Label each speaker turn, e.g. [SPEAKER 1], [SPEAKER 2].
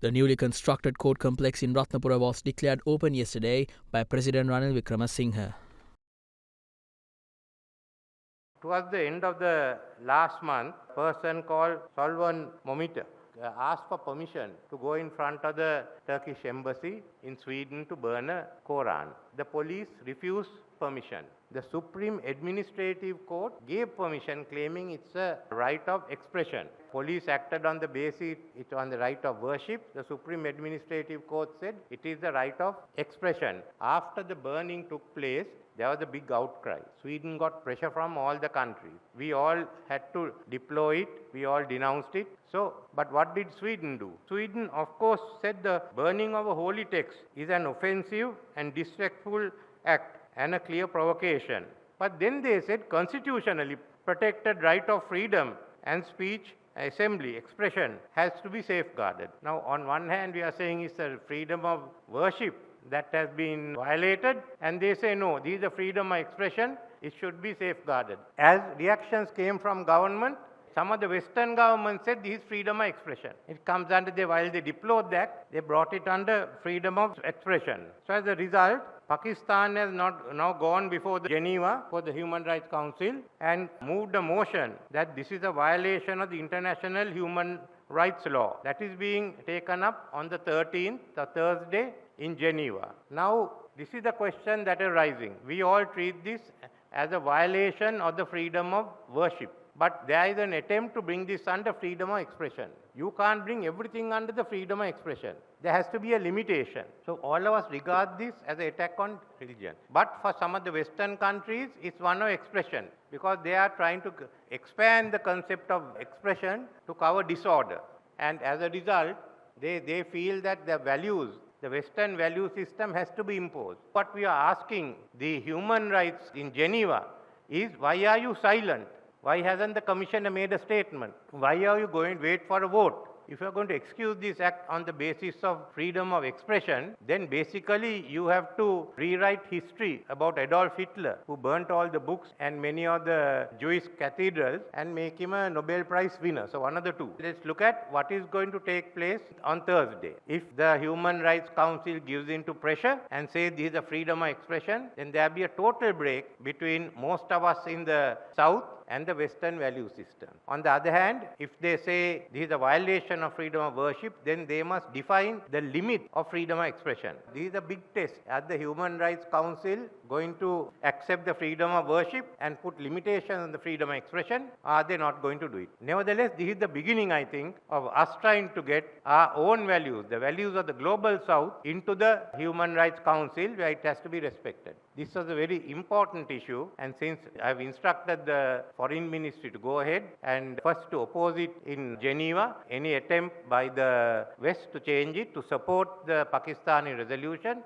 [SPEAKER 1] The newly constructed court complex in Ratnapura was declared open yesterday by President Ranil Wickramasinghe.
[SPEAKER 2] Towards the end of the last month, a person called Solvan Momita asked for permission to go in front of the Turkish embassy in Sweden to burn a Quran. The police refused permission. The Supreme Administrative Court gave permission, claiming it's a right of expression. Police acted on the basis it's on the right of worship. The Supreme Administrative Court said it is the right of expression. After the burning took place, there was a big outcry. Sweden got pressure from all the countries. We all had to deploy it. We all denounced it. But what did Sweden do? Sweden, of course, said the burning of a holy text is an offensive and disrespectful act and a clear provocation. But then they said constitutionally protected right of freedom and speech, assembly, expression has to be safeguarded. Now, on one hand, we are saying it's the freedom of worship that has been violated, and they say no, this is the freedom of expression, it should be safeguarded. As reactions came from government, some of the Western governments said this is freedom of expression. It comes under while they deplored that, they brought it under freedom of expression. So as a result, Pakistan has now gone before the Geneva for the Human Rights Council and moved a motion that this is a violation of the international human rights law. That is being taken up on the 13th, the Thursday, in Geneva. Now, this is the question that is rising. We all treat this as a violation of the freedom of worship. But there is an attempt to bring this under freedom of expression. You can't bring everything under the freedom of expression. There has to be a limitation. So all of us regard this as an attack on religion. But for some of the Western countries, it's one of expression because they are trying to expand the concept of expression to cover disorder. And as a result, they feel that their values, the Western value system has to be imposed. What we are asking the human rights in Geneva is, why are you silent? Why hasn't the Commissioner made a statement? Why are you going to wait for a vote? If you are going to excuse this act on the basis of freedom of expression, then basically you have to rewrite history about Adolf Hitler, who burnt all the books and many of the Jewish cathedrals, and make him a Nobel Prize winner. So one of the two. Let's look at what is going to take place on Thursday. If the Human Rights Council gives in to pressure and says this is a freedom of expression, then there will be a total break between most of us in the South and the Western value system. On the other hand, if they say this is a violation of freedom of worship, then they must define the limit of freedom of expression. This is a big test. Are the Human Rights Council going to accept the freedom of worship and put limitations on the freedom of expression? Are they not going to do it? Nevertheless, this is the beginning, I think, of us trying to get our own values, the values of the global South, into the Human Rights Council where it has to be respected. This was a very important issue, and since I have instructed the Foreign Ministry to go ahead and first to oppose it in Geneva, any attempt by the West to change it, to support the Pakistani resolution,